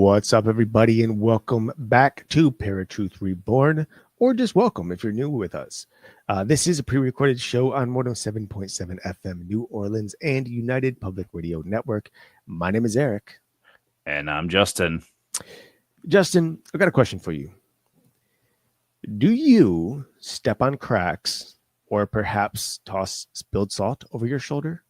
What's up, everybody, and welcome back to ParaTruth Reborn, or just welcome if you're new with us. This is a pre-recorded show on 107.7 FM New Orleans and United Public Radio Network. My name is Eric. And I'm Justin. Justin, I've got a question for you. Do you step on cracks or perhaps toss spilled salt over your shoulder?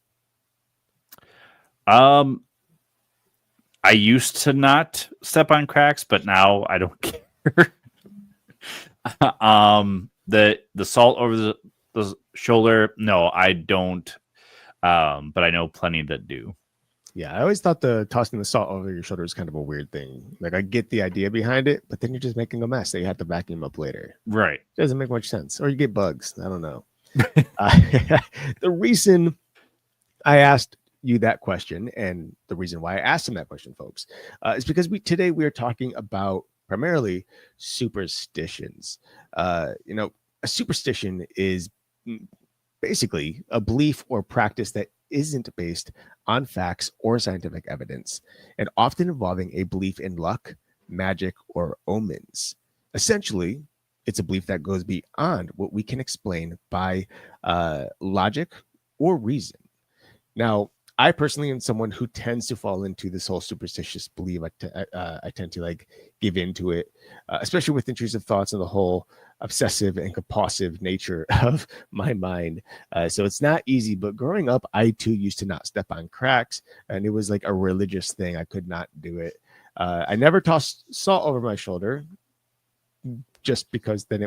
I used to not step on cracks, but now I don't care. The salt over the shoulder, no, I don't. But I know plenty that do. Yeah, I always thought the tossing the salt over your shoulder is kind of a weird thing. Like, I get the idea behind it, but then you're just making a mess that you have to vacuum up later. Right. It doesn't make much sense. Or you get bugs. I don't know. The reason I asked you that question, and the reason why I asked him that question, folks, is because today we are talking about primarily superstitions. A superstition is basically a belief or practice that isn't based on facts or scientific evidence, and often involving a belief in luck, magic, or omens. Essentially, it's a belief that goes beyond what we can explain by logic or reason. Now, I personally am someone who tends to fall into this whole superstitious belief. I tend to give into it, especially with intrusive thoughts and the whole obsessive and compulsive nature of my mind. So it's not easy, but growing up, I too used to not step on cracks, and it was like a religious thing. I could not do it. I never tossed salt over my shoulder, just because then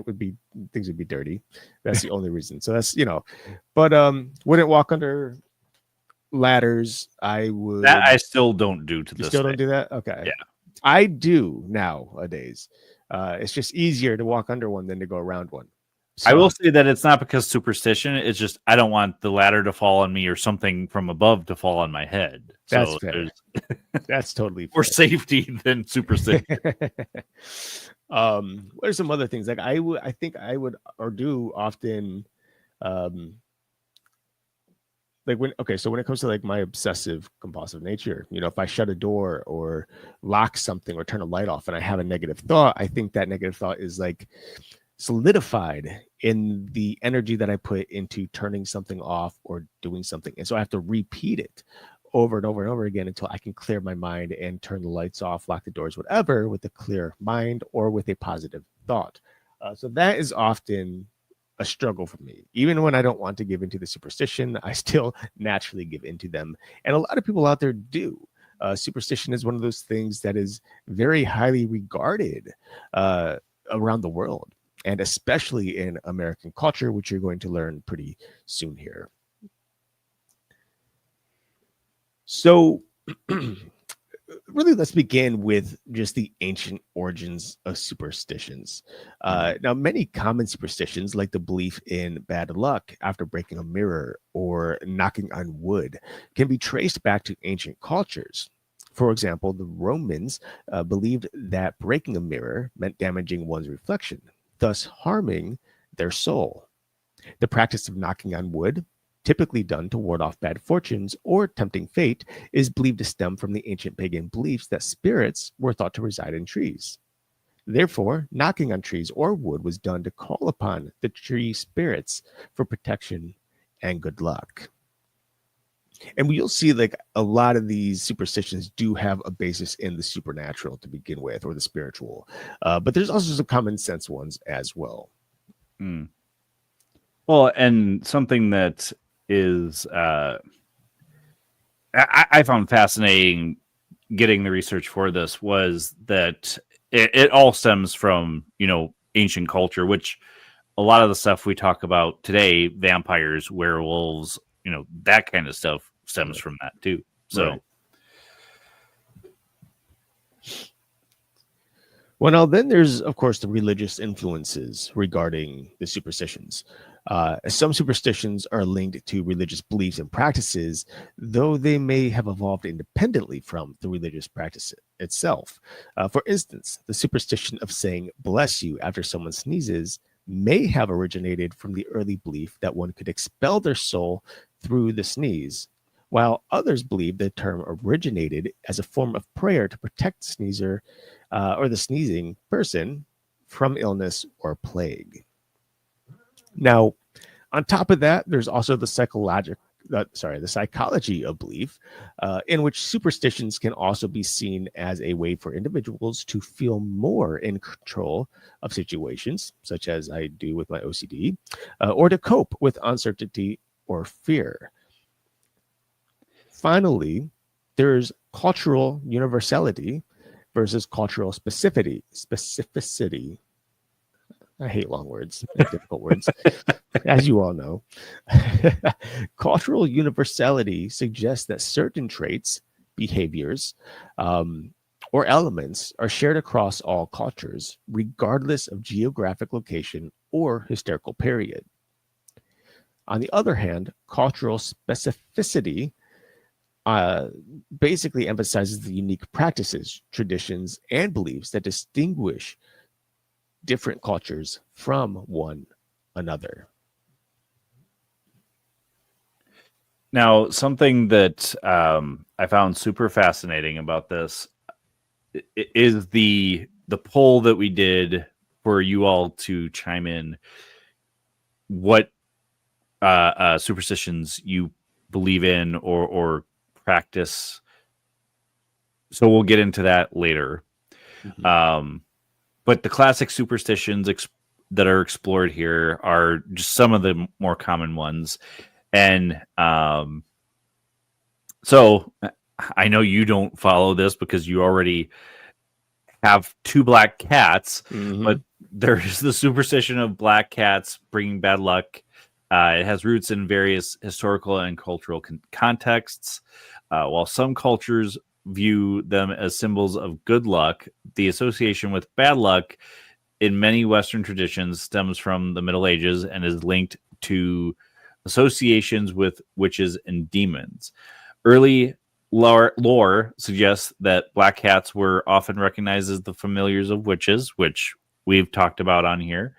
things would be dirty. That's the only reason. So that's, but wouldn't walk under ladders. I would. That I still don't do to this. Still don't do that? Okay. Yeah. I do nowadays. It's just easier to walk under one than to go around one. So, I will say that it's not because superstition. It's just I don't want the ladder to fall on me or something from above to fall on my head. That's fair. That's totally fair. More safety than superstition. What are some other things? Like I think I would or do often so when it comes to my obsessive compulsive nature, if I shut a door or lock something or turn a light off and I have a negative thought, I think that negative thought is solidified in the energy that I put into turning something off or doing something. And so I have to repeat it over and over and over again until I can clear my mind and turn the lights off, lock the doors, whatever, with a clear mind or with a positive thought. So that is often a struggle for me. Even when I don't want to give into the superstition, I still naturally give into them. And a lot of people out there do. Superstition is one of those things that is very highly regarded around the world, and especially in American culture, which you're going to learn pretty soon here. So really, let's begin with just the ancient origins of superstitions. Now, many common superstitions, like the belief in bad luck after breaking a mirror or knocking on wood, can be traced back to ancient cultures. For example, the Romans believed that breaking a mirror meant damaging one's reflection, thus harming their soul. The practice of knocking on wood, typically done to ward off bad fortunes or tempting fate, is believed to stem from the ancient pagan beliefs that spirits were thought to reside in trees. Therefore, knocking on trees or wood was done to call upon the tree spirits for protection and good luck. And you'll see a lot of these superstitions do have a basis in the supernatural to begin with, or the spiritual. But there's also some common sense ones as well. Mm. Well, and something that is I found fascinating getting the research for this was that it all stems from ancient culture, which a lot of the stuff we talk about today, vampires, werewolves, that kind of stuff stems from that too. So right. Well, now then there's, of course, the religious influences regarding the superstitions. Some superstitions are linked to religious beliefs and practices, though they may have evolved independently from the religious practice itself. For instance, the superstition of saying "bless you" after someone sneezes may have originated from the early belief that one could expel their soul through the sneeze, while others believe the term originated as a form of prayer to protect the sneezer or the sneezing person from illness or plague. Now, on top of that, there's also the psychology of belief, in which superstitions can also be seen as a way for individuals to feel more in control of situations, such as I do with my OCD, or to cope with uncertainty or fear. Finally, there's cultural universality versus cultural specificity. I hate long words and difficult words, as you all know. Cultural universality suggests that certain traits, behaviors, or elements are shared across all cultures, regardless of geographic location or historical period. On the other hand, cultural specificity basically emphasizes the unique practices, traditions, and beliefs that distinguish different cultures from one another. Now, something that I found super fascinating about this is the poll that we did for you all to chime in what superstitions you believe in or practice. So we'll get into that later. Mm-hmm. But the classic superstitions that are explored here are just some of the more common ones. And so I know you don't follow this because you already have 2 black cats, mm-hmm. but there's the superstition of black cats bringing bad luck. It has roots in various historical and cultural contexts. While some cultures view them as symbols of good luck, the association with bad luck in many Western traditions stems from the Middle Ages and is linked to associations with witches and demons. Early lore suggests that black cats were often recognized as the familiars of witches, which we've talked about on here.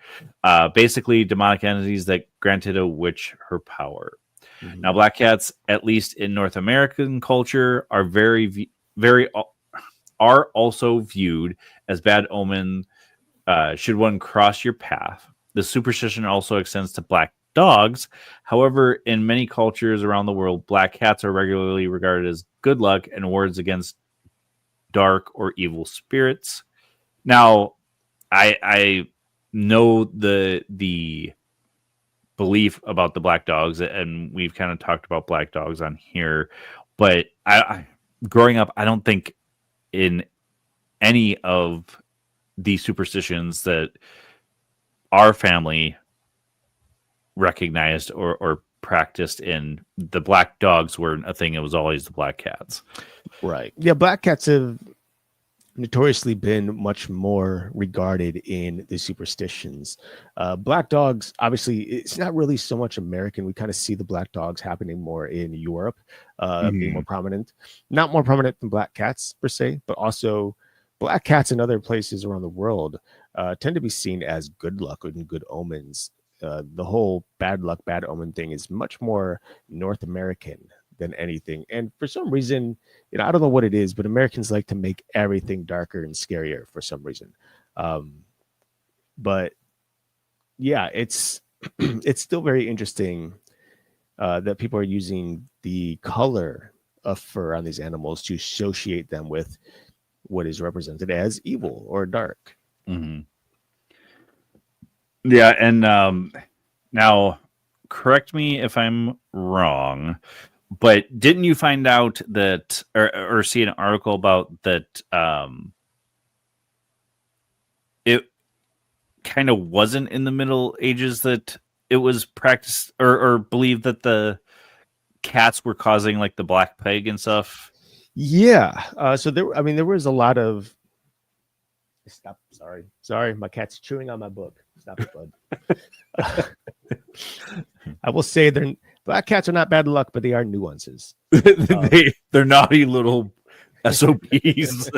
Basically, demonic entities that granted a witch her power. Mm-hmm. Now, black cats, at least in North American culture, are are also viewed as bad omen should one cross your path. The superstition also extends to black dogs. However, in many cultures around the world, black cats are regularly regarded as good luck and wards against dark or evil spirits. Now, I know the belief about the black dogs, and we've kind of talked about black dogs on here, but I growing up, I don't think in any of the superstitions that our family recognized or practiced in, the black dogs weren't a thing. It was always the black cats. Right. Yeah, black cats have notoriously been much more regarded in the superstitions. Black dogs, obviously, it's not really so much American. We kind of see the black dogs happening more in Europe, being more prominent. Not more prominent than black cats per se, but also black cats in other places around the world tend to be seen as good luck and good omens. The whole bad luck, bad omen thing is much more North American than anything. And for some reason, I don't know what it is, but Americans like to make everything darker and scarier for some reason. But yeah, it's it's still very interesting that people are using the color of fur on these animals to associate them with what is represented as evil or dark. Mm-hmm. Yeah, and now correct me if I'm wrong, but didn't you find out that or see an article about that it kind of wasn't in the Middle Ages that it was practiced or believed that the cats were causing like the Black Plague and stuff? Yeah. So there was a lot of stop. Sorry. My cat's chewing on my book. Stop it, bud. I will say black cats are not bad luck, but they are nuances. They're naughty little SOBs.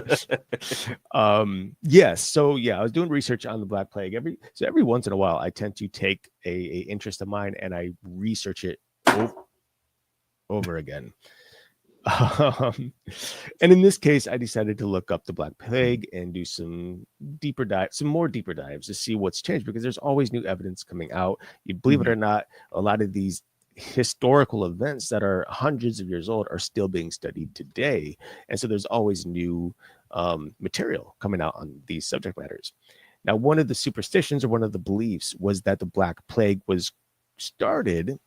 Yes. So yeah, I was doing research on the Black Plague. Every once in a while, I tend to take a interest of mine and I research it over again. Um, and in this case, I decided to look up the Black Plague and do some more deeper dives to see what's changed, because there's always new evidence coming out. You believe it Mhm. or not, a lot of these historical events that are hundreds of years old are still being studied today. And so there's always new material coming out on these subject matters. Now, one of the superstitions or one of the beliefs was that the Black Plague was started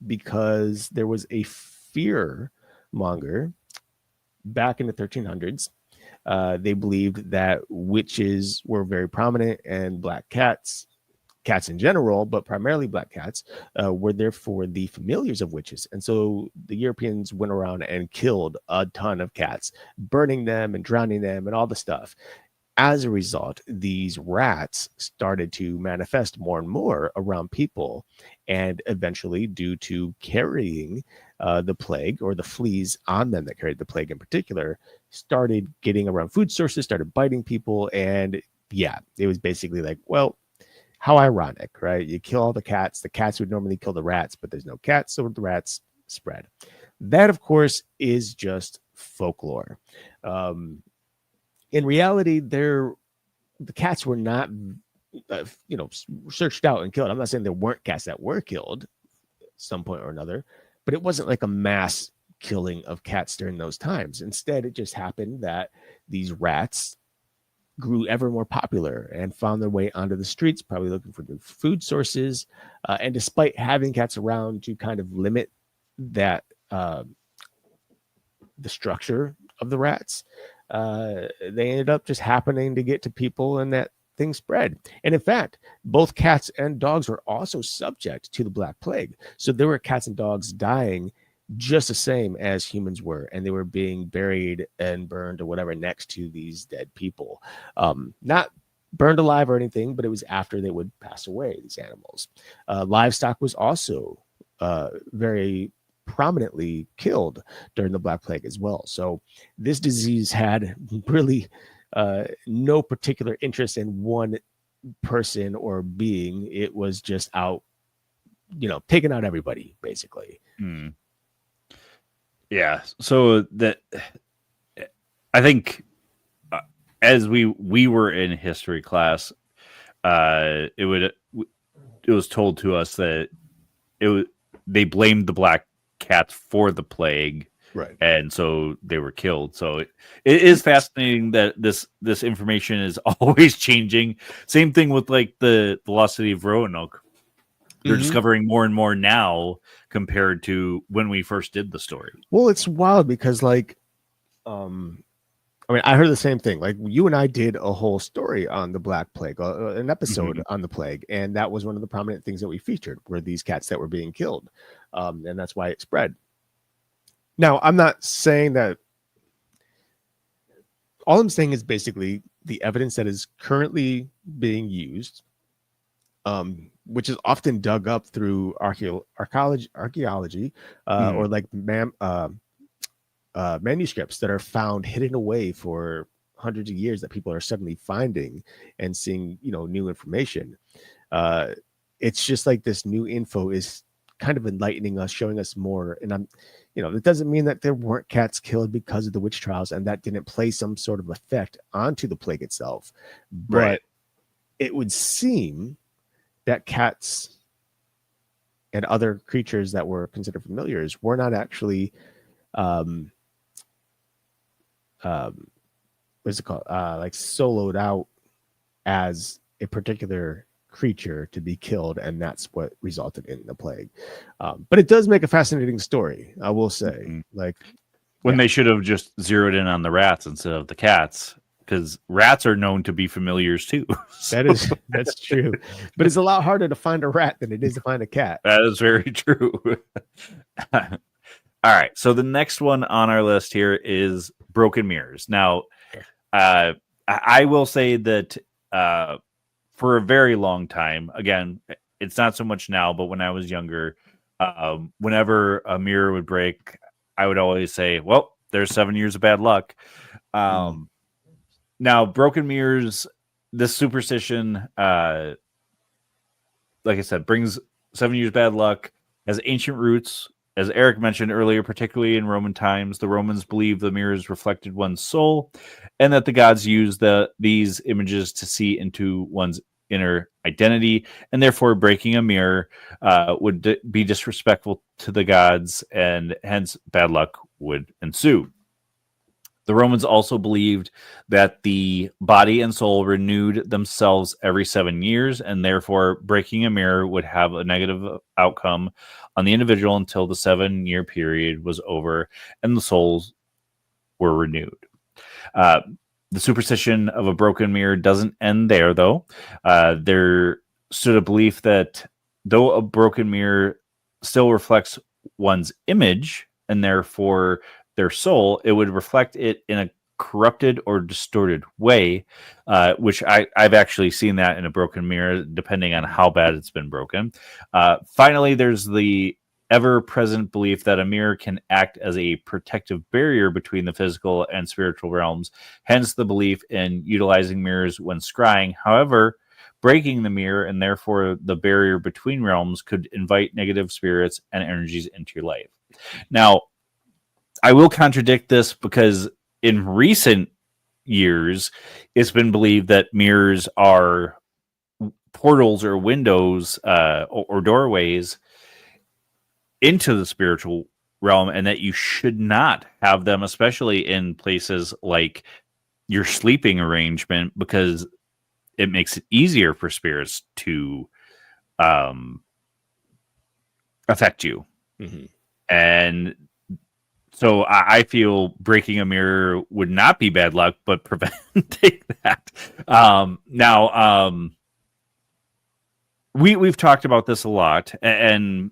because there was a fear monger back in the 1300s. They believed that witches were very prominent, and black cats, cats in general, but primarily black cats, were therefore the familiars of witches. And so the Europeans went around and killed a ton of cats, burning them and drowning them and all the stuff. As a result, these rats started to manifest more and more around people. And eventually, due to carrying the plague, or the fleas on them that carried the plague in particular, started getting around food sources, started biting people. And yeah, it was basically like, well, how ironic, right? You kill all the cats would normally kill the rats, but there's no cats, so the rats spread. That, of course, is just folklore. In reality, the cats were not, searched out and killed. I'm not saying there weren't cats that were killed at some point or another, but it wasn't like a mass killing of cats during those times. Instead, it just happened that these rats grew ever more popular and found their way onto the streets, probably looking for new food sources. And despite having cats around to kind of limit that, the structure of the rats, they ended up just happening to get to people, and that thing spread. And in fact, both cats and dogs were also subject to the Black Plague. So there were cats and dogs dying just the same as humans were, and they were being buried and burned or whatever next to these dead people. Not burned alive or anything, but it was after they would pass away, these animals. Livestock was also very prominently killed during the Black Plague as well. So this disease had really no particular interest in one person or being. It was just out, taking out everybody, basically. Hmm. Yeah. So that, I think, as we were in history class, it was told to us that they blamed the black cats for the plague, Right. and so they were killed. So it is fascinating that this information is always changing. Same thing with like the lost city of Roanoke. They're discovering more and more now compared to when we first did the story. Well, it's wild because, like, I heard the same thing. Like, you and I did a whole story on the Black Plague, an episode on the plague, and that was one of the prominent things that we featured, were these cats that were being killed, and that's why it spread. Now, I'm not saying that. All I'm saying is basically the evidence that is currently being used, which is often dug up through archaeology, or like manuscripts that are found hidden away for hundreds of years, that people are suddenly finding and seeing, new information. It's just like this new info is kind of enlightening us, showing us more. And it doesn't mean that there weren't cats killed because of the witch trials and that didn't play some sort of effect onto the plague itself. But Right. it would seem that cats and other creatures that were considered familiars were not actually, what's it called? Like soloed out as a particular creature to be killed, and that's what resulted in the plague. But it does make a fascinating story, I will say. Like, when they should have just zeroed in on the rats instead of the cats, because rats are known to be familiars too. That's true, but it's a lot harder to find a rat than it is to find a cat. That is very true. All right, so the next one on our list here is broken mirrors. Now, I will say that for a very long time, again, it's not so much now, but when I was younger, whenever a mirror would break, I would always say, well, there's 7 years of bad luck. Now, broken mirrors, this superstition, like I said, brings 7 years bad luck, has ancient roots. as Eric mentioned earlier, particularly in Roman times, the Romans believed the mirrors reflected one's soul, and that the gods used these images to see into one's inner identity, and therefore breaking a mirror would be disrespectful to the gods, and hence bad luck would ensue. The Romans also believed that the body and soul renewed themselves every 7 years, and therefore breaking a mirror would have a negative outcome on the individual until the 7-year period was over and the souls were renewed. The superstition of a broken mirror doesn't end there, though. There stood a belief that though a broken mirror still reflects one's image and therefore their soul, it would reflect it in a corrupted or distorted way, which I've actually seen that in a broken mirror, depending on how bad it's been broken. Finally, there's the ever-present belief that a mirror can act as a protective barrier between the physical and spiritual realms, hence the belief in utilizing mirrors when scrying. However, breaking the mirror and therefore the barrier between realms could invite negative spirits and energies into your life. Now, I will contradict this because in recent years, it's been believed that mirrors are portals or windows or doorways into the spiritual realm, and that you should not have them, especially in places like your sleeping arrangement, because it makes it easier for spirits to affect you. Mm-hmm. And so I feel breaking a mirror would not be bad luck, but preventing that. We've talked about this a lot, and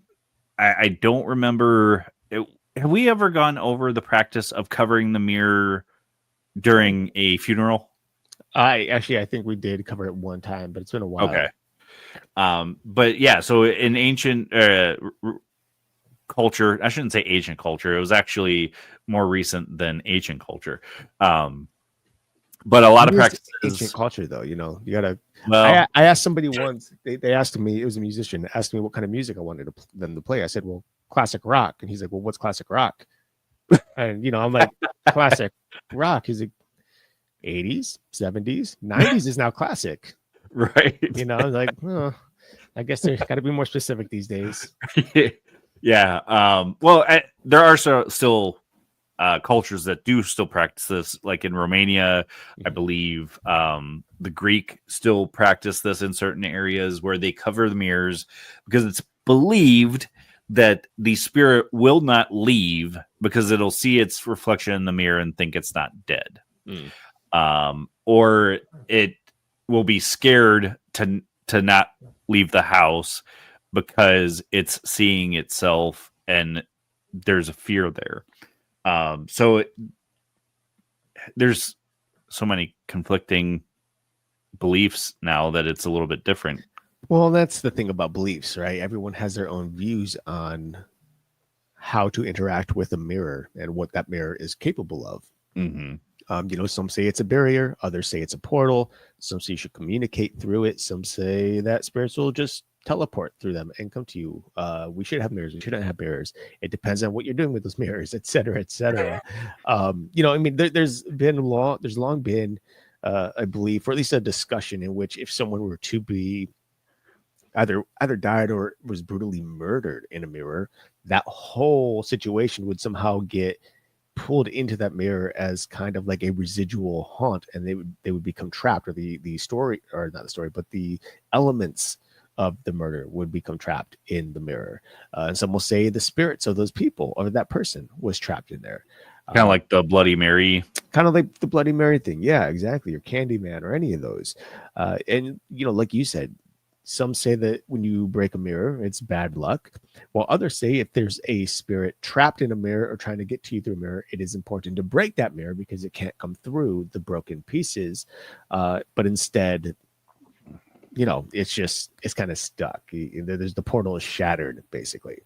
I don't remember. Have we ever gone over the practice of covering the mirror during a funeral? I think we did cover it one time, but it's been a while. Okay. But yeah, so in ancient culture, I shouldn't say ancient culture, it was actually more recent than ancient culture. But a lot of practices, ancient culture, though, you gotta. Well, I asked somebody once. They asked me. It was a musician. Asked me what kind of music I wanted them to play. I said, "Well, classic rock." And he's like, "Well, what's classic rock?" And I'm like, "Classic rock." He's like, "80s, 70s, 90s is now classic." right? I was like, oh, I guess there's got to be more specific these days. Yeah. Well, there are still cultures that do still practice this, like in Romania, I believe. The Greek still practice this in certain areas where they cover the mirrors because it's believed that the spirit will not leave because it'll see its reflection in the mirror and think it's not dead. Or it will be scared to not leave the house because it's seeing itself and there's a fear there. So there's so many conflicting beliefs now that it's a little bit different. Well, that's the thing about beliefs, right? Everyone has their own views on how to interact with a mirror and what that mirror is capable of. Mm-hmm. Some say it's a barrier, others say it's a portal. Some say you should communicate through it. Some say that spirits will just teleport through them and come to you. We should have mirrors. We shouldn't have mirrors. It depends on what you're doing with those mirrors, et cetera, et cetera. There's long been a belief, or at least a discussion, in which if someone were to be either died or was brutally murdered in a mirror, that whole situation would somehow get pulled into that mirror as kind of like a residual haunt, and they would become trapped, or the story, or not the story, but the elements of the murder would become trapped in the mirror. And some will say the spirits of those people or that person was trapped in there. Kind of like the Bloody Mary. Kind of like the Bloody Mary thing. Yeah, exactly. Or Candyman or any of those. And, like you said, some say that when you break a mirror, it's bad luck. While others say if there's a spirit trapped in a mirror or trying to get to you through a mirror, it is important to break that mirror because it can't come through the broken pieces. But instead, it's kind of stuck. The portal is shattered, basically.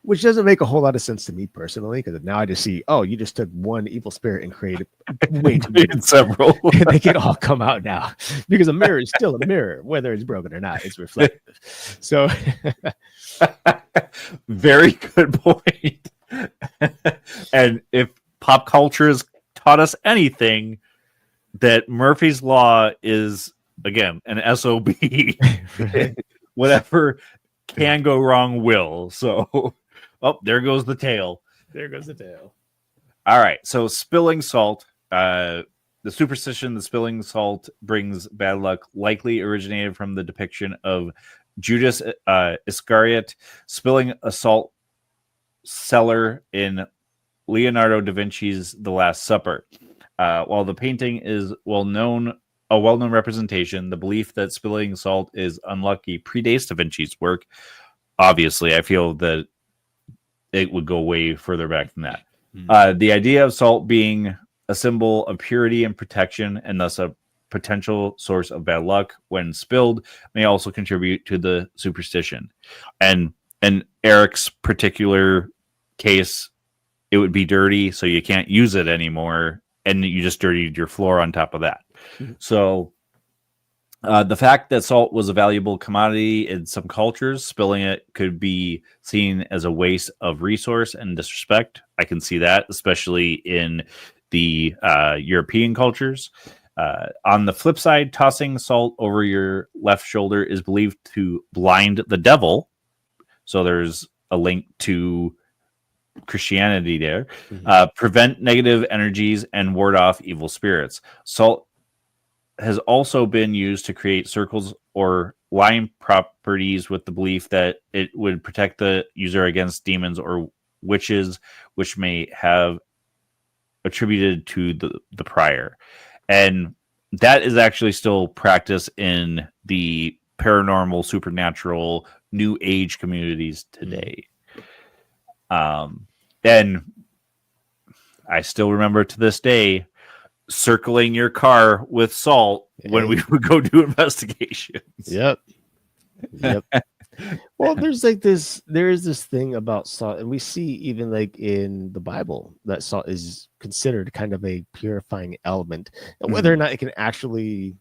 Which doesn't make a whole lot of sense to me personally, because now I just see, you just took one evil spirit and created way too many. Several. And they can all come out now, because a mirror is still a mirror, whether it's broken or not. It's reflective. So, Very good point. And if pop culture has taught us anything, that Murphy's Law is, again, an SOB. Whatever can go wrong will. So, oh, there goes the tail. There goes the tail. All right. So, spilling salt. The superstition that spilling salt brings bad luck likely originated from the depiction of Judas Iscariot spilling a salt cellar in Leonardo da Vinci's The Last Supper. While the painting is a well-known representation, the belief that spilling salt is unlucky predates da Vinci's work. Obviously, I feel that it would go way further back than that. The idea of salt being a symbol of purity and protection, and thus a potential source of bad luck when spilled, may also contribute to the superstition. And in Eric's particular case, it would be dirty, so you can't use it anymore, and you just dirtied your floor on top of that. So the fact that salt was a valuable commodity in some cultures, spilling it could be seen as a waste of resource and disrespect. I can see that, especially in the European cultures. On the flip side, tossing salt over your left shoulder is believed to blind the devil. So there's a link to Christianity there. Prevent negative energies and ward off evil spirits. Salt has also been used to create circles or line properties with the belief that it would protect the user against demons or witches, which may have attributed to the prior. And that is actually still practiced in the paranormal, supernatural, new age communities today. And I still remember to this day circling your car with salt when we would go do investigations. Yep. Well, there is this thing about salt, and we see even like in the Bible that salt is considered kind of a purifying element. And whether or not it can actually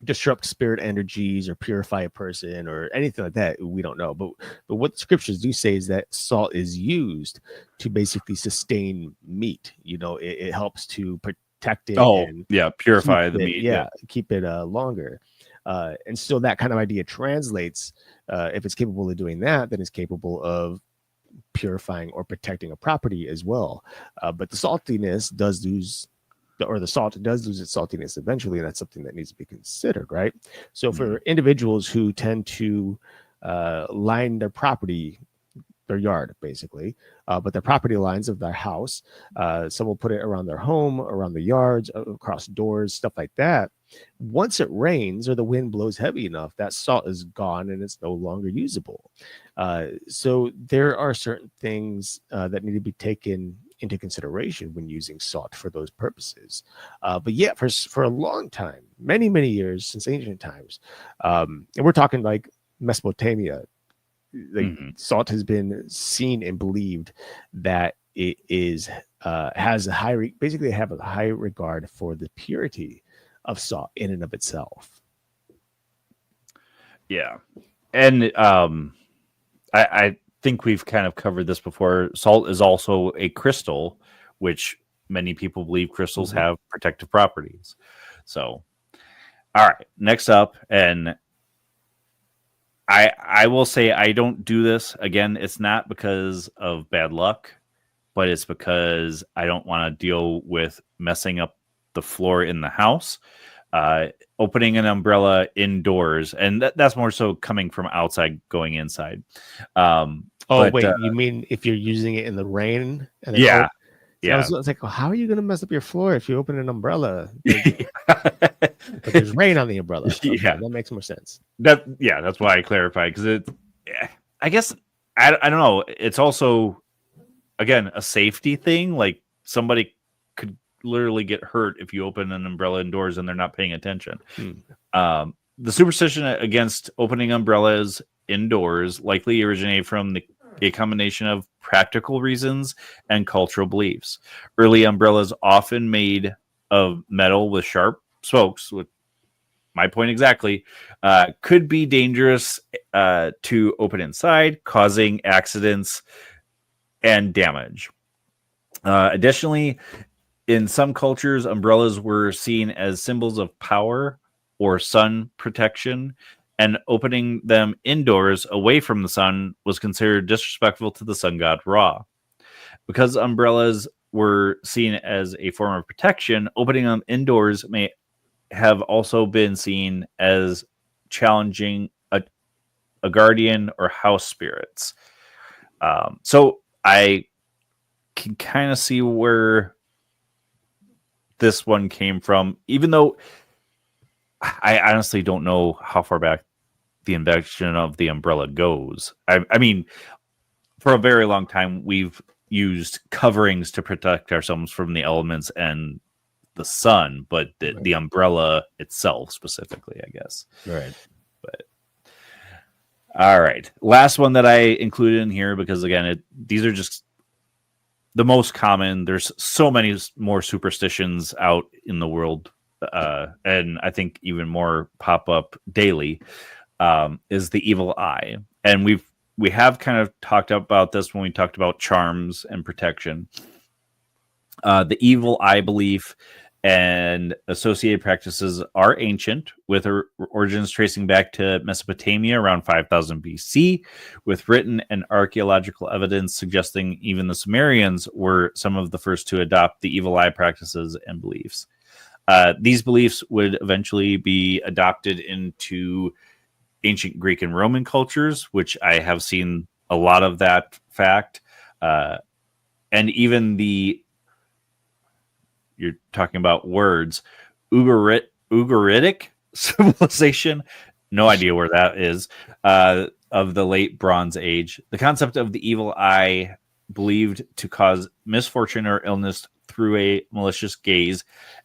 disrupt spirit energies or purify a person or anything like that, we don't know. But what scriptures do say is that salt is used to basically sustain meat. It helps to protect it. Purify the meat. Keep it longer. And so that kind of idea translates. If it's capable of doing that, then it's capable of purifying or protecting a property as well. But the saltiness does lose, or the salt does lose its saltiness eventually, and that's something that needs to be considered, right? So for individuals who tend to line their property, their yard basically, but the property lines of their house, some will put it around their home, around the yards, across doors, stuff like that. Once it rains or the wind blows heavy enough, that salt is gone and it's no longer usable. So there are certain things that need to be taken into consideration when using salt for those purposes. But yeah, for a long time, many years, since ancient times, and we're talking like Mesopotamia, salt has been seen and believed that it is has a have a high regard for the purity of salt in and of itself. Yeah. And I think we've kind of covered this before. Salt is also a crystal, which many people believe crystals have protective properties. So, all right, next up, and I will say I don't do this. Again, it's not because of bad luck, but it's because I don't want to deal with messing up the floor in the house. Opening an umbrella indoors, and that's more so coming from outside going inside. You mean if you're using it in the rain? And yeah. I was like, well, how are you going to mess up your floor if you open an umbrella? But there's rain on the umbrella. Okay, that makes more sense. That's why I clarified, because I guess I don't know. It's also, again, a safety thing. Like somebody could literally get hurt if you open an umbrella indoors and they're not paying attention. The superstition against opening umbrellas indoors likely originated from a combination of practical reasons and cultural beliefs. Early umbrellas often made of metal with sharp spokes, my point exactly, could be dangerous to open inside, causing accidents and damage. Additionally, in some cultures, umbrellas were seen as symbols of power or sun protection, and opening them indoors away from the sun was considered disrespectful to the sun god Ra. Because umbrellas were seen as a form of protection, opening them indoors may have also been seen as challenging a guardian or house spirits. So I can kind of see where this one came from, even though I honestly don't know how far back the invention of the umbrella goes. I mean, for a very long time, we've used coverings to protect ourselves from the elements and the sun, but the umbrella itself specifically, I guess. Right. But all right, last one that I included in here because again, these are just the most common. There's so many more superstitions out in the world, and I think even more pop up daily. Is the evil eye, and we have kind of talked about this when we talked about charms and protection. The evil eye belief and associated practices are ancient, with origins tracing back to Mesopotamia around 5000 BC, with written and archaeological evidence suggesting even the Sumerians were some of the first to adopt the evil eye practices and beliefs. These beliefs would eventually be adopted into ancient Greek and Roman cultures, which I have seen a lot of that fact. And even you're talking about words, Ugaritic civilization, no idea where that is, of the late Bronze Age. The concept of the evil eye, believed to cause misfortune or illness through a malicious gaze,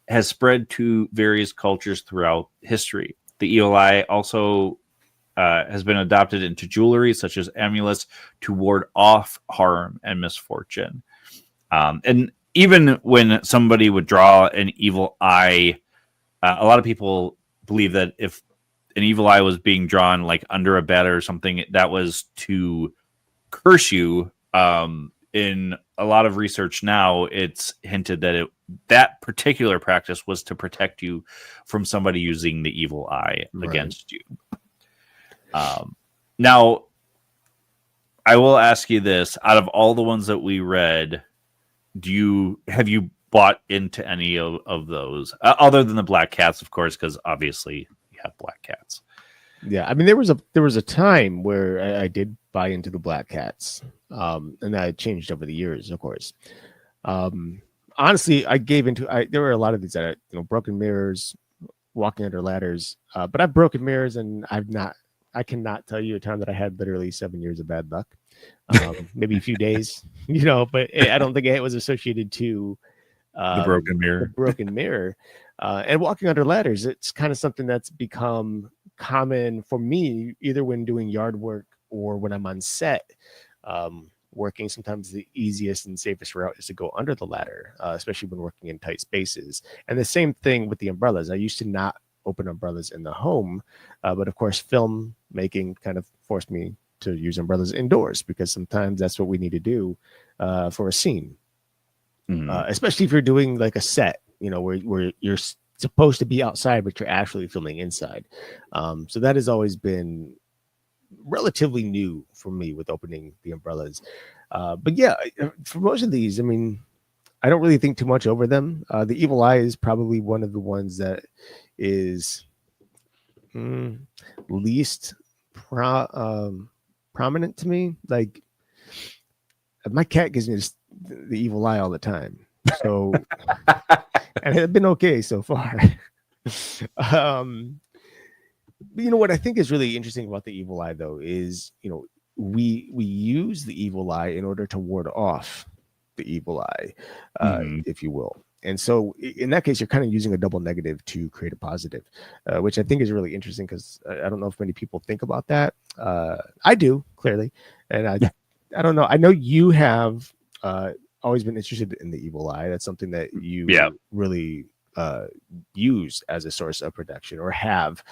has spread to various cultures throughout history. The evil eye also has been adopted into jewelry, such as amulets, to ward off harm and misfortune. And even when somebody would draw an evil eye, a lot of people believe that if an evil eye was being drawn like under a bed or something, that was to curse you. In a lot of research now, it's hinted that that particular practice was to protect you from somebody using the evil eye against you. Now, I will ask you this: out of all the ones that we read, have you bought into any of those other than the black cats, of course, because obviously you have black cats? Yeah, I mean there was a time where I did buy into the black cats, and that changed over the years, of course. Honestly, I gave into. There were a lot of these that broken mirrors, walking under ladders, but I've broken mirrors, and I cannot tell you a time that I had literally 7 years of bad luck. Maybe a few days, but I don't think it was associated to The broken mirror. The broken mirror. And walking under ladders, it's kind of something that's become common for me, either when doing yard work or when I'm on set. Working, sometimes the easiest and safest route is to go under the ladder, especially when working in tight spaces. And the same thing with the umbrellas. I used to not open umbrellas in the home, but of course film making kind of forced me to use umbrellas indoors, because sometimes that's what we need to do for a scene. Especially if you're doing like a set, where you're supposed to be outside, but you're actually filming inside. So that has always been relatively new for me with opening the umbrellas. But yeah, for most of these, I mean, I don't really think too much over them. The evil eye is probably one of the ones that is least prominent to me. Like, my cat gives me the evil eye all the time, so and it's been okay so far. But what I think is really interesting about the evil eye, though, is we use the evil eye in order to ward off the evil eye, if you will. And so in that case, you're kind of using a double negative to create a positive, which I think is really interesting, because I don't know if many people think about that. I do, clearly. And I don't know. I know you have always been interested in the evil eye. That's something that you really used as a source of protection or have.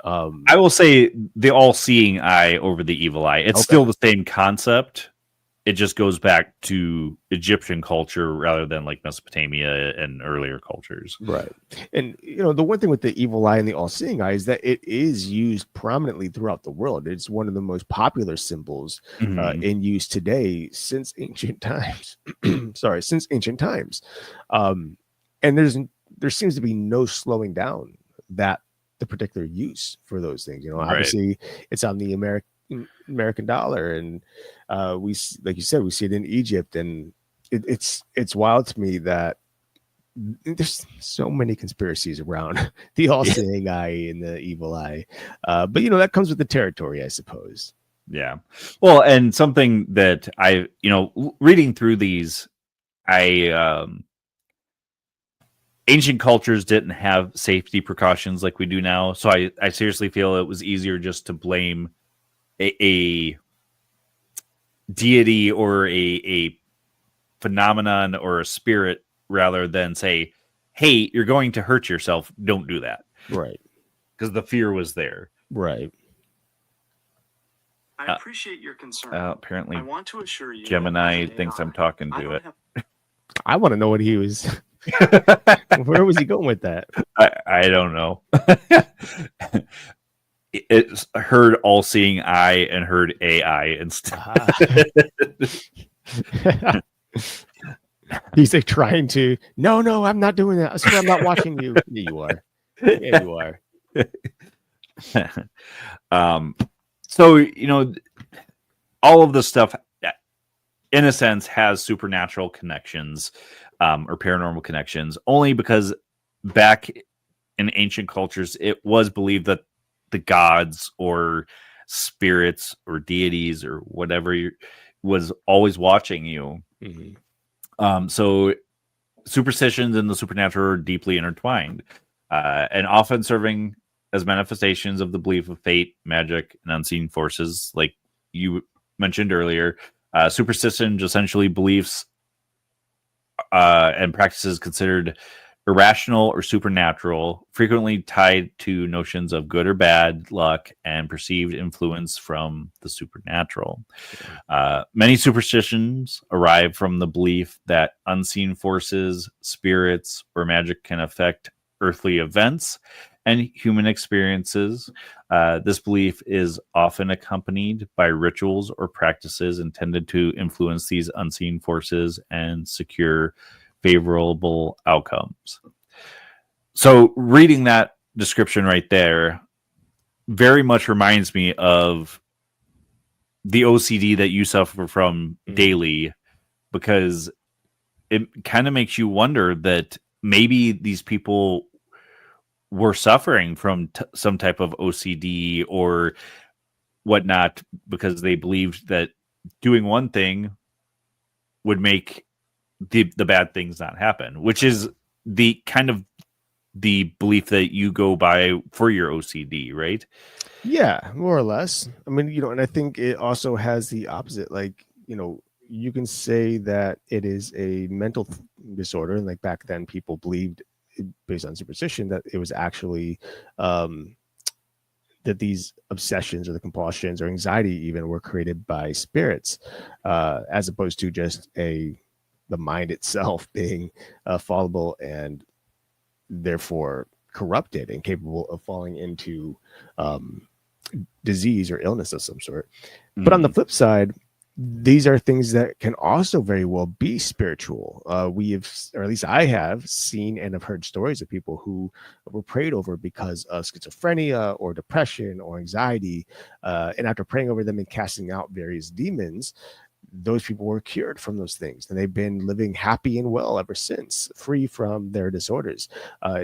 I will say the all-seeing eye over the evil eye. It's still the same concept. It just goes back to Egyptian culture rather than like Mesopotamia and earlier cultures. Right. And, the one thing with the evil eye and the all-seeing eye is that it is used prominently throughout the world. It's one of the most popular symbols in use today since ancient times. Since ancient times. And there seems to be no slowing down the particular use for those things. Obviously it's on the American dollar, and we, like you said, we see it in Egypt, and it's wild to me that there's so many conspiracies around the all-seeing eye and the evil eye, but that comes with the territory, I suppose. Yeah, well, and something that I reading through these, ancient cultures didn't have safety precautions like we do now, so I seriously feel it was easier just to blame a deity or a phenomenon or a spirit rather than say, hey, you're going to hurt yourself, don't do that. Right. Because the fear was there. Right. I appreciate your concern. Apparently I want to assure you Gemini thinks I'm talking to it. I want to know what he was. Where was he going with that? I don't know. It heard all-seeing eye and heard AI instead. He's like trying to. No, I'm not doing that. I swear I'm not watching you. Yeah, you are. Yeah, you are. So all of this stuff, in a sense, has supernatural connections or paranormal connections, only because back in ancient cultures, it was believed that the gods or spirits or deities or whatever was always watching you. Mm-hmm. So superstitions and the supernatural are deeply intertwined, and often serving as manifestations of the belief of fate, magic, and unseen forces, like you mentioned earlier. Superstitions essentially beliefs and practices considered irrational or supernatural, frequently tied to notions of good or bad luck and perceived influence from the supernatural. Many superstitions arrive from the belief that unseen forces, spirits, or magic can affect earthly events and human experiences. This belief is often accompanied by rituals or practices intended to influence these unseen forces and secure favorable outcomes. So reading that description right there very much reminds me of the OCD that you suffer from daily, because it kind of makes you wonder that maybe these people were suffering from some type of OCD or whatnot, because they believed that doing one thing would make the bad things not happen, which is the kind of the belief that you go by for your OCD, right? Yeah, more or less. I mean, and I think it also has the opposite. Like, you can say that it is a mental disorder, and like back then people believed, based on superstition, that it was actually that these obsessions or the compulsions or anxiety even were created by spirits, as opposed to just the mind itself being fallible and therefore corrupted and capable of falling into disease or illness of some sort. But on the flip side, these are things that can also very well be spiritual. We have, or at least I have, seen and have heard stories of people who were prayed over because of schizophrenia or depression or anxiety. And after praying over them and casting out various demons, those people were cured from those things, and they've been living happy and well ever since, free from their disorders.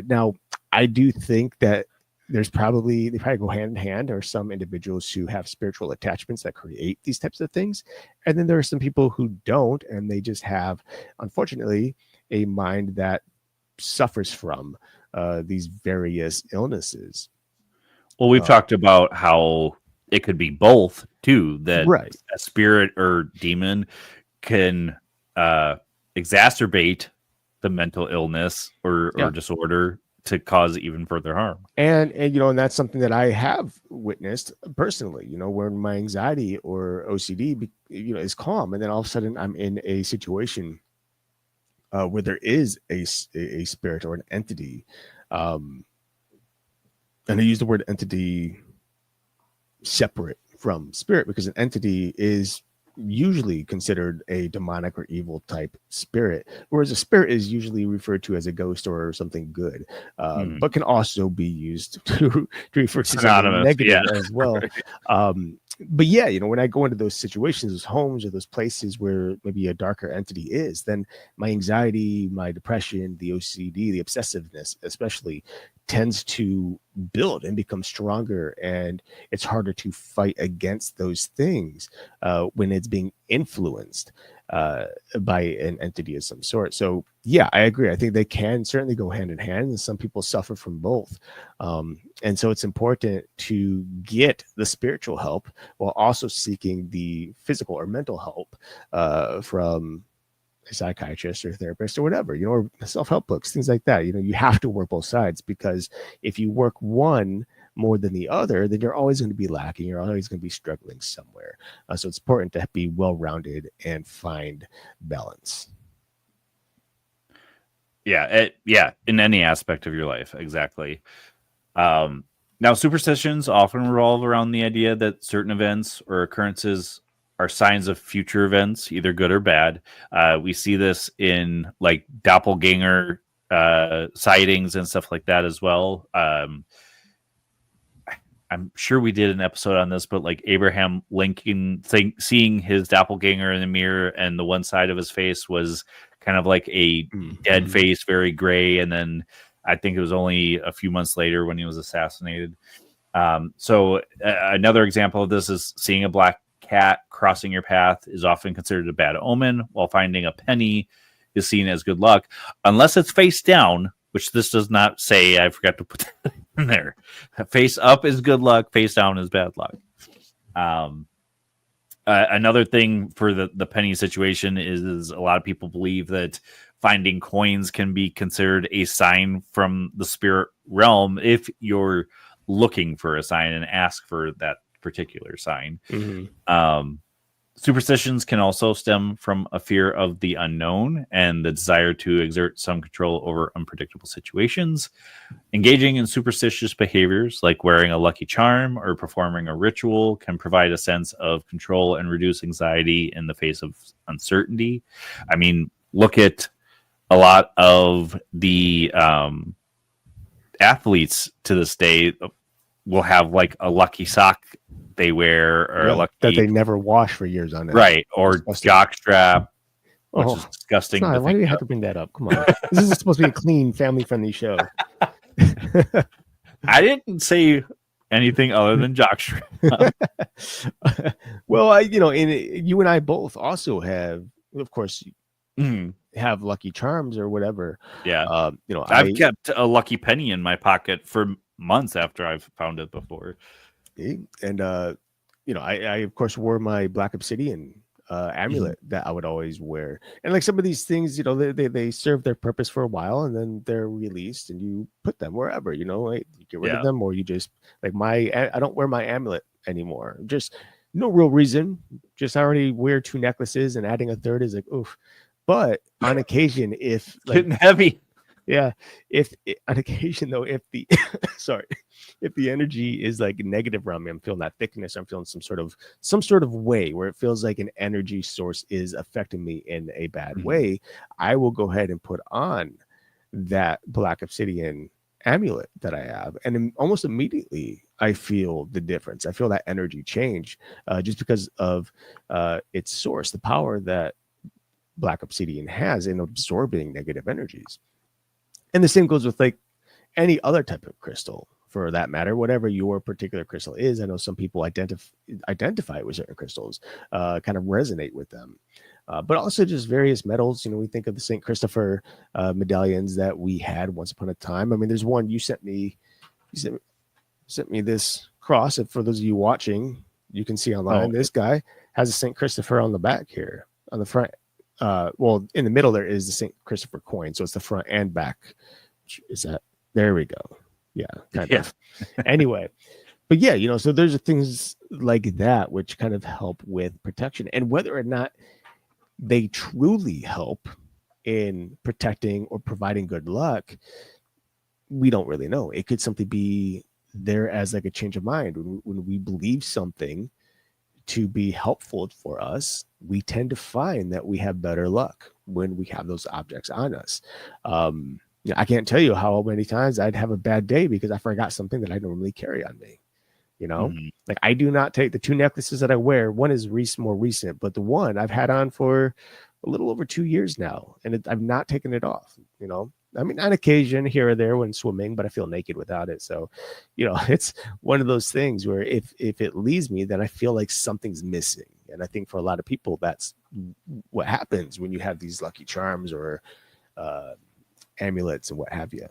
Now, I do think that they probably go hand in hand. There are some individuals who have spiritual attachments that create these types of things, and then there are some people who don't, and they just have, unfortunately, a mind that suffers from these various illnesses. Well, we've talked about how it could be both too, that a spirit or demon can exacerbate the mental illness or disorder to cause even further harm. And and that's something that I have witnessed personally, where my anxiety or OCD is calm, and then all of a sudden I'm in a situation where there is a spirit or an entity, and I use the word entity separate from spirit, because an entity is usually considered a demonic or evil type spirit, whereas a spirit is usually referred to as a ghost or something good, but can also be used to refer to something negative as well. But yeah, when I go into those situations, those homes or those places where maybe a darker entity is, then my anxiety, my depression, the OCD, the obsessiveness especially tends to build and become stronger, and it's harder to fight against those things when it's being influenced by an entity of some sort. So yeah, I agree. I think they can certainly go hand in hand, and some people suffer from both. And so it's important to get the spiritual help while also seeking the physical or mental help from a psychiatrist or therapist or whatever, or self-help books, things like that. You have to work both sides, because if you work one more than the other, then you're always going to be lacking. You're always going to be struggling somewhere. So it's important to be well-rounded and find balance. Yeah, in any aspect of your life, exactly. Now, superstitions often revolve around the idea that certain events or occurrences are signs of future events, either good or bad. We see this in like doppelganger sightings and stuff like that as well. I'm sure we did an episode on this, but like Abraham Lincoln seeing his doppelganger in the mirror, and the one side of his face was kind of like a dead face, very gray. And then I think it was only a few months later when he was assassinated. So another example of this is seeing a black cat crossing your path is often considered a bad omen, while finding a penny is seen as good luck, unless it's face down, which this does not say. I forgot to put that in there. Face up is good luck, face down is bad luck. Another thing for the penny situation is a lot of people believe that finding coins can be considered a sign from the spirit realm if you're looking for a sign and ask for that particular sign. Superstitions can also stem from a fear of the unknown and the desire to exert some control over unpredictable situations. Engaging in superstitious behaviors like wearing a lucky charm or performing a ritual can provide a sense of control and reduce anxiety in the face of uncertainty. I mean, look at a lot of the athletes to this day will have like a lucky sock they wear, or a lucky that they never wash for years on it, right? Or jockstrap, which is disgusting. Why do you have to bring that up? Come on, this is supposed to be a clean, family-friendly show. I didn't say anything other than jockstrap. Well, you and I both also have, of course, have lucky charms or whatever. Yeah, I've kept a lucky penny in my pocket for months after I've found it before. And I of course wore my black obsidian amulet that I would always wear. And like some of these things, they serve their purpose for a while, and then they're released, and you put them wherever, like you get rid of them, or you just like I don't wear my amulet anymore. Just no real reason. Just I already wear 2 necklaces, and adding a third is like oof. But on occasion, if like, getting heavy. Yeah, on occasion though, if the if the energy is like negative around me, I'm feeling that thickness, I'm feeling some sort of way where it feels like an energy source is affecting me in a bad way, I will go ahead and put on that black obsidian amulet that I have, and then almost immediately I feel the difference. I feel that energy change just because of its source, the power that black obsidian has in absorbing negative energies. And the same goes with like any other type of crystal, for that matter, whatever your particular crystal is. I know some people identify with certain crystals, kind of resonate with them, but also just various metals. We think of the St. Christopher medallions that we had once upon a time. I mean, there's one you sent me. You sent me this cross, and for those of you watching, you can see online. This guy has a St. Christopher on the back here, on the front well, in the middle there is the St. Christopher coin, so it's the front and back. Is that there? We go. Yeah, kind of. Anyway, but yeah, so there's things like that which kind of help with protection, and whether or not they truly help in protecting or providing good luck, we don't really know. It could simply be there as like a change of mind. When we believe something to be helpful for us, we tend to find that we have better luck when we have those objects on us. I can't tell you how many times I'd have a bad day because I forgot something that I normally carry on me. Like I do not take the 2 necklaces that I wear. One is more recent, but the one I've had on for a little over 2 years now, and I've not taken it off. I mean, on occasion here or there when swimming, but I feel naked without it. So, it's one of those things where if it leaves me, then I feel like something's missing. And I think for a lot of people, that's what happens when you have these lucky charms or amulets and what have you.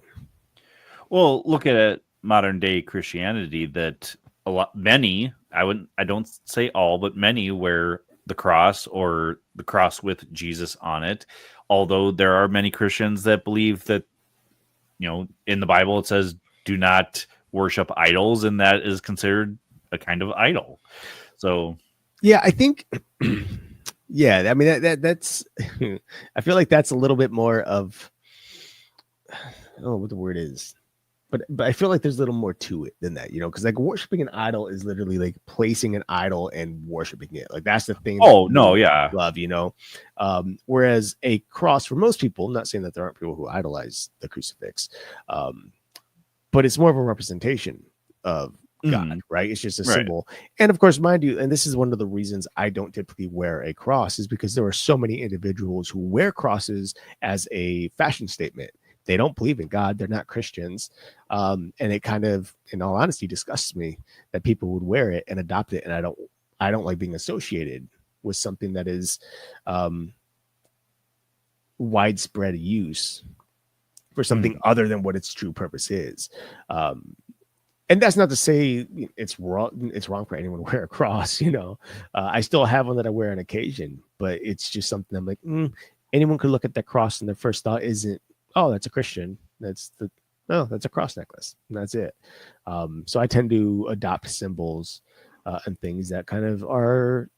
Well, look at it, modern day Christianity, that many, I don't say all, but many wear the cross or the cross with Jesus on it. Although there are many Christians that believe that, in the Bible, it says, do not worship idols. And that is considered a kind of idol. So, yeah, I think, yeah, I mean, that's, I feel like that's a little bit more of, I don't know what the word is. But I feel like there's a little more to it than that, because like worshiping an idol is literally like placing an idol and worshiping it. Like that's the thing. Oh, no, yeah. Love, whereas a cross for most people, I'm not saying that there aren't people who idolize the crucifix, but it's more of a representation of God, right? It's just a symbol. And of course, mind you, and this is one of the reasons I don't typically wear a cross, is because there are so many individuals who wear crosses as a fashion statement. They don't believe in God. They're not Christians. And it kind of, in all honesty, disgusts me that people would wear it and adopt it. And I don't like being associated with something that is widespread use for something other than what its true purpose is. And that's not to say it's wrong. It's wrong for anyone to wear a cross. I still have one that I wear on occasion, but it's just something I'm like, anyone could look at that cross and their first thought isn't, oh, that's a Christian. That's a cross necklace. And that's it. So I tend to adopt symbols and things that kind of are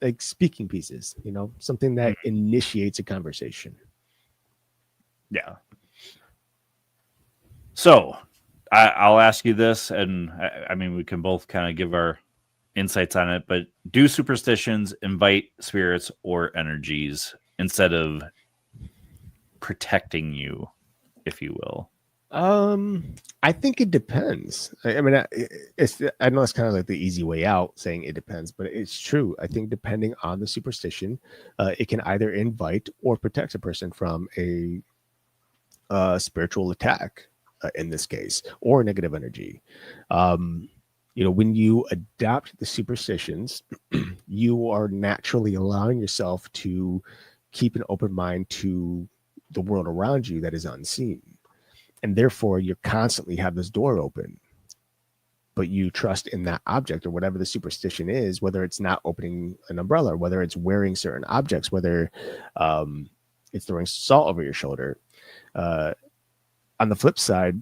like speaking pieces, something that initiates a conversation. Yeah. So I'll ask you this, and I mean, we can both kind of give our insights on it, but do superstitions invite spirits or energies instead of protecting you, if you will? I think it depends. I mean, I know it's kind of like the easy way out saying it depends, but it's true. I think depending on the superstition, it can either invite or protect a person from a spiritual attack, in this case, or negative energy. When you adopt the superstitions, you are naturally allowing yourself to keep an open mind to the world around you that is unseen, and therefore you constantly have this door open, but you trust in that object or whatever the superstition is, whether it's not opening an umbrella, whether it's wearing certain objects, whether it's throwing salt over your shoulder. On the flip side,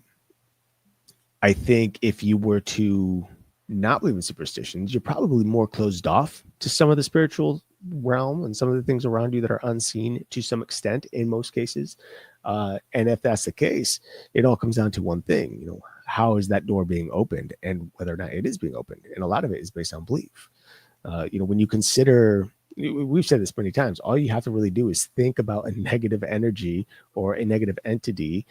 I think if you were to not believe in superstitions, you're probably more closed off to some of the spiritual realm and some of the things around you that are unseen to some extent in most cases. And if that's the case, it all comes down to one thing, how is that door being opened and whether or not it is being opened. And a lot of it is based on belief. When you consider, we've said this many times, all you have to really do is think about a negative energy or a negative entity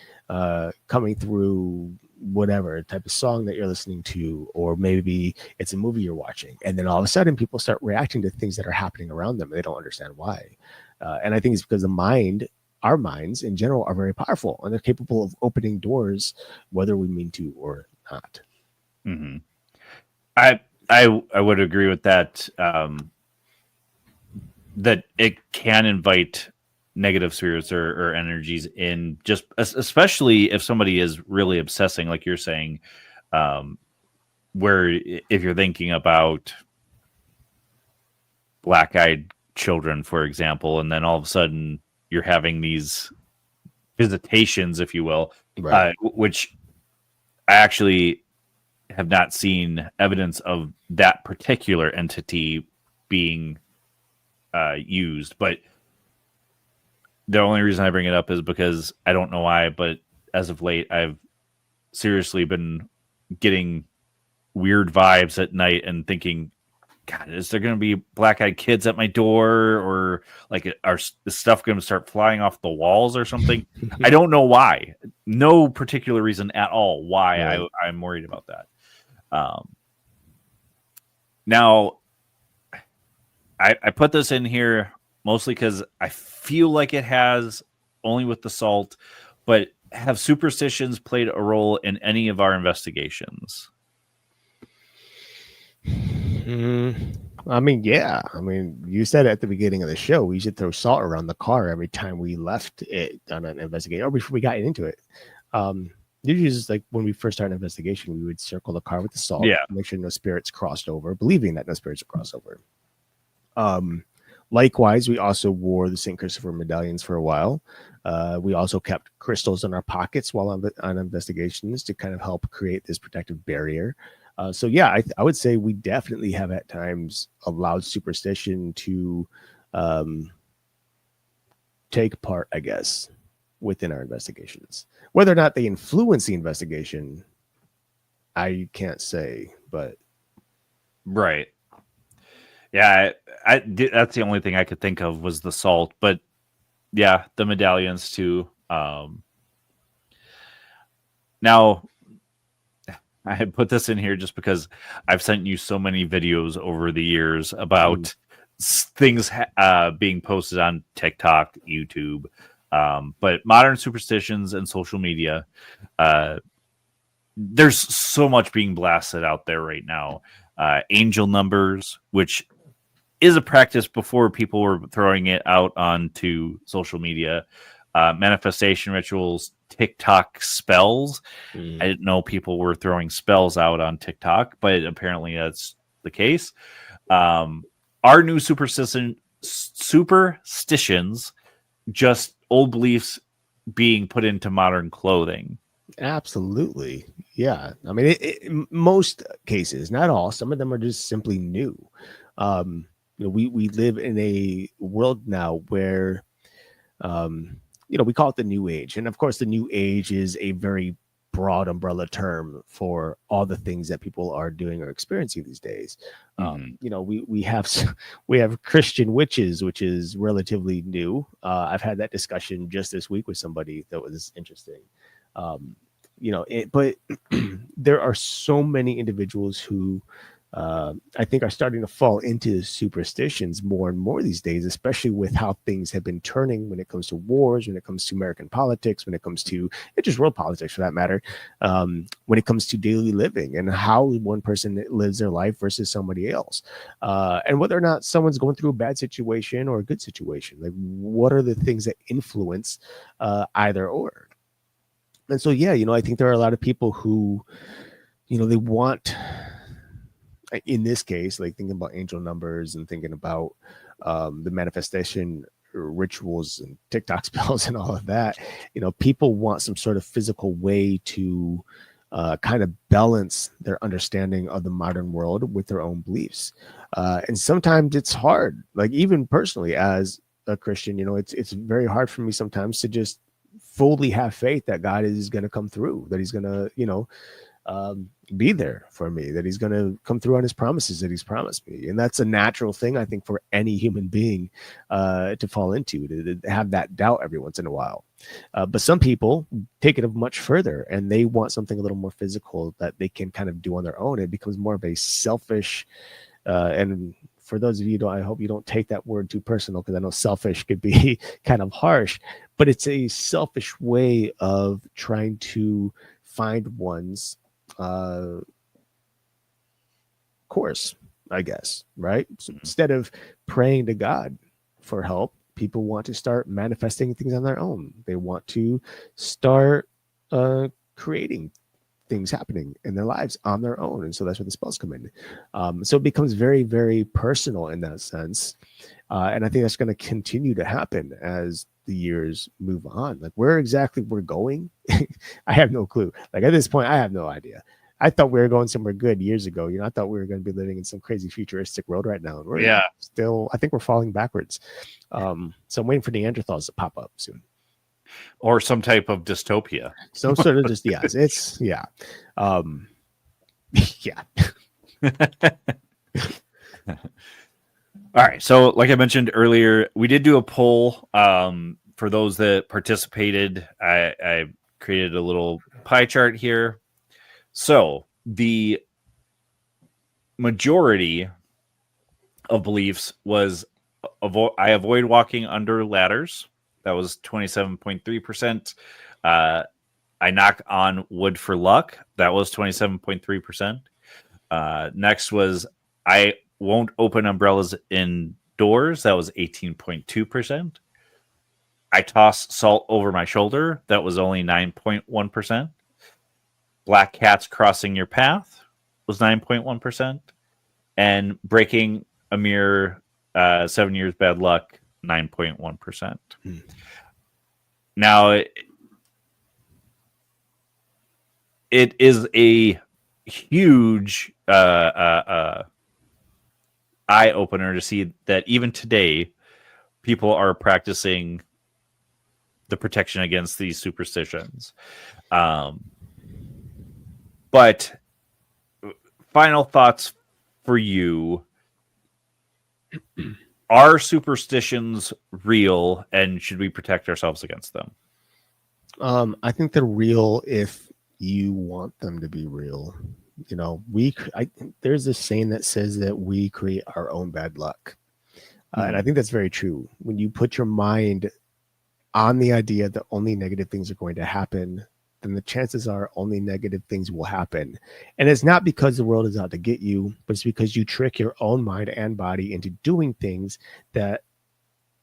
coming through whatever type of song that you're listening to, or maybe it's a movie you're watching, and then all of a sudden people start reacting to things that are happening around them and they don't understand why. And I think it's because our minds in general are very powerful and they're capable of opening doors whether we mean to or not. I would agree with that, that it can invite negative spirits or energies in, just especially if somebody is really obsessing, like you're saying, where if you're thinking about black-eyed children, for example, and then all of a sudden you're having these visitations, if you will, Right. which I actually have not seen evidence of that particular entity being used. But the only reason I bring it up is because I don't know why, but as of late, I've seriously been getting weird vibes at night and thinking, God, is there going to be black-eyed kids at my door, or like is stuff going to start flying off the walls or something? I don't know why. No particular reason at all why Right. I'm worried about that. Now, I put this in here mostly because I feel like it has, only with the salt, but have superstitions played a role in any of our investigations? I mean, yeah. I mean, you said at the beginning of the show we should throw salt around the car every time we left it on an investigation or before we got into it. Usually, just like when we first started an investigation, we would circle the car with the salt, Yeah. make sure no spirits crossed over, believing that no spirits would cross over. Likewise, we also wore the St. Christopher medallions for a while. We also kept crystals in our pockets while on investigations to kind of help create this protective barrier. So yeah, I would say we definitely have at times allowed superstition to take part, I guess, within our investigations. Whether or not they influence the investigation, I can't say, but Right. Yeah, that's the only thing I could think of was the salt, but yeah, the medallions too. Now, I had put this in here just because I've sent you so many videos over the years about things being posted on TikTok, YouTube, but modern superstitions and social media. There's so much being blasted out there right now. Angel numbers, which is a practice before people were throwing it out onto social media. Manifestation rituals, TikTok spells. I didn't know people were throwing spells out on TikTok, but apparently that's the case. Are new superstitions just old beliefs being put into modern clothing? Absolutely. Yeah. I mean, most cases, not all, some of them are just simply new. We live in a world now where, we call it the new age. And of course, the new age is a very broad umbrella term for all the things that people are doing or experiencing these days. We have Christian witches, which is relatively new. I've had that discussion just this week with somebody that was interesting. But there are so many individuals who I think are starting to fall into superstitions more and more these days, especially with how things have been turning when it comes to wars, when it comes to American politics, when it comes to just world politics for that matter, when it comes to daily living and how one person lives their life versus somebody else, and whether or not someone's going through a bad situation or a good situation. Like, what are the things that influence either or? And so, yeah, I think there are a lot of people who, they want, in this case, like thinking about angel numbers and thinking about the manifestation rituals and TikTok spells and all of that, people want some sort of physical way to kind of balance their understanding of the modern world with their own beliefs. And sometimes it's hard, like even personally as a Christian, it's very hard for me sometimes to just fully have faith that God is going to come through, that he's going to, be there for me, that he's going to come through on his promises that he's promised me. And that's a natural thing, I think, for any human being to fall into, to have that doubt every once in a while. But some people take it much further and they want something a little more physical that they can kind of do on their own. It becomes more of a selfish, and for those of you, I hope you don't take that word too personal, because I know selfish could be kind of harsh, but it's a selfish way of trying to find one's course, I guess, right? So instead of praying to God for help, people want to start manifesting things on their own. They want to start creating things happening in their lives on their own. And so that's where the spells come in. So it becomes very, very personal in that sense. And I think that's going to continue to happen as the years move on. Like where exactly we're going, I have no clue. Like at this point, I have no idea. I thought we were going somewhere good years ago. You know, I thought we were going to be living in some crazy futuristic world right now. And we're still, I think we're falling backwards. So I'm waiting for Neanderthals to pop up soon. Or some type of dystopia. Some sort of just, yeah, it's, yeah. Yeah. All right. So like I mentioned earlier, we did do a poll. For those that participated, I created a little pie chart here. So the majority of beliefs was I avoid walking under ladders. That was 27.3%. I knock on wood for luck. That was 27.3%. Next was I won't open umbrellas indoors. That was 18.2%. I toss salt over my shoulder. That was only 9.1%. Black cats crossing your path was 9.1%. And breaking a mirror, 7 years bad luck, 9.1%. Now, it is a huge eye opener to see that even today, people are practicing the protection against these superstitions. But final thoughts for you. Are superstitions real, and should we protect ourselves against them? I think they're real if you want them to be real. You know, there's this saying that says that we create our own bad luck. And I think that's very true. When you put your mind on the idea that only negative things are going to happen, then the chances are only negative things will happen. And it's not because the world is out to get you, but it's because you trick your own mind and body into doing things that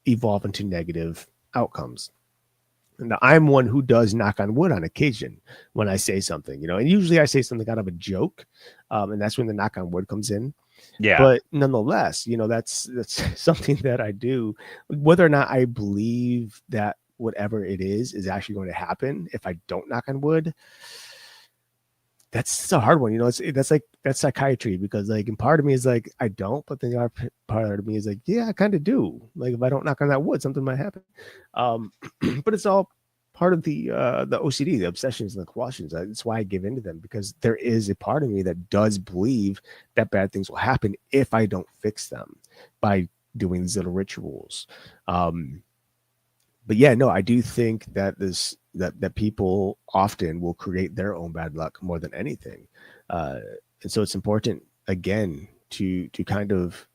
evolve into negative outcomes. Now, I'm one who does knock on wood on occasion when I say something, you know, and usually I say something out of a joke. And that's when the knock on wood comes in. Yeah. But nonetheless, you know, that's something that I do. Whether or not I believe that whatever it is actually going to happen if I don't knock on wood, that's a hard one. You know, that's psychiatry, because like, and part of me is like, I don't, but then the other part of me is like, yeah, I kind of do. Like if I don't knock on that wood, something might happen. But it's all part of the OCD, the obsessions and the compulsions. That's why I give into them, because there is a part of me that does believe that bad things will happen if I don't fix them by doing these little rituals. But yeah, no, I do think that that people often will create their own bad luck more than anything. And so it's important, again, to kind of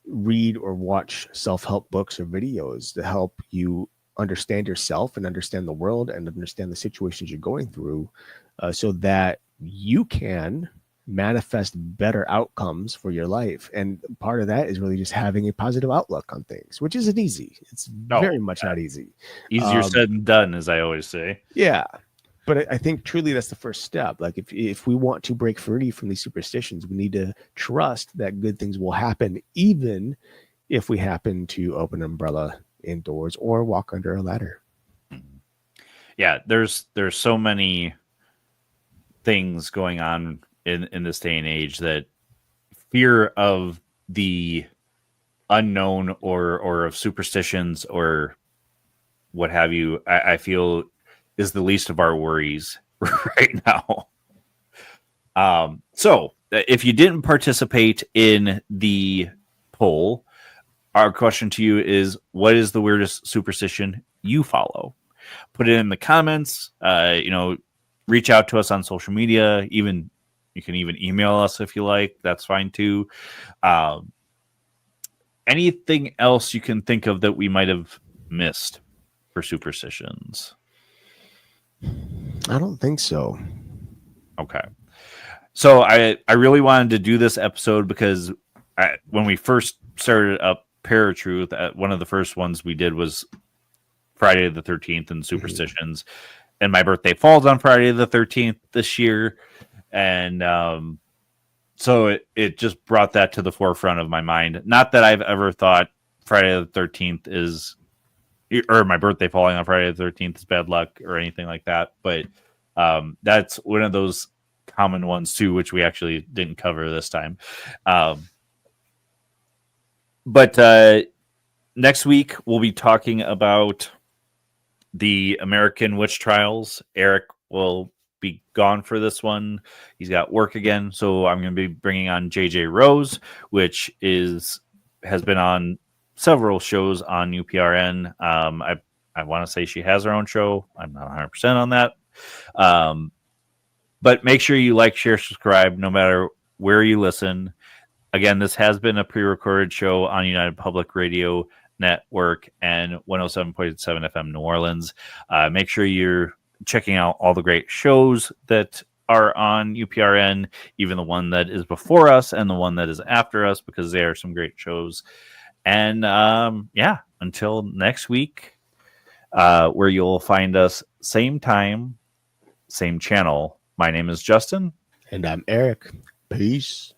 read or watch self-help books or videos to help you understand yourself and understand the world and understand the situations you're going through, so that you can manifest better outcomes for your life. And part of that is really just having a positive outlook on things, which isn't easy. It's very much not easy. Easier said than done, as I always say. Yeah. But I think truly that's the first step. Like if we want to break free from these superstitions, we need to trust that good things will happen, even if we happen to open an umbrella indoors or walk under a ladder. Yeah, there's so many things going on in this day and age that fear of the unknown or of superstitions or what have you, I feel is the least of our worries right now. So if you didn't participate in the poll, our question to you is, what is the weirdest superstition you follow? Put it in the comments, reach out to us on social media. You can even email us if you like. That's fine too. Anything else you can think of that we might have missed for superstitions? I don't think so. Okay. So I really wanted to do this episode because when we first started up ParaTruth, one of the first ones we did was Friday the 13th and superstitions. and my birthday falls on Friday the 13th this year. And so it just brought that to the forefront of my mind. Not that I've ever thought Friday the 13th is, or my birthday falling on Friday the 13th is bad luck or anything like that. But that's one of those common ones too, which we actually didn't cover this time. But next week we'll be talking about the American witch trials. Eric will be gone for this one. He's got work again, so I'm going to be bringing on JJ Rose, which has been on several shows on UPRN. I want to say she has her own show. I'm not 100% on that. But make sure you like, share, subscribe, no matter where you listen. Again, this has been a pre-recorded show on United Public Radio Network and 107.7 FM New Orleans. Make sure you're checking out all the great shows that are on UPRN, even the one that is before us and the one that is after us, because they are some great shows. And until next week, where you'll find us same time, same channel. My name is Justin. And I'm Eric. Peace.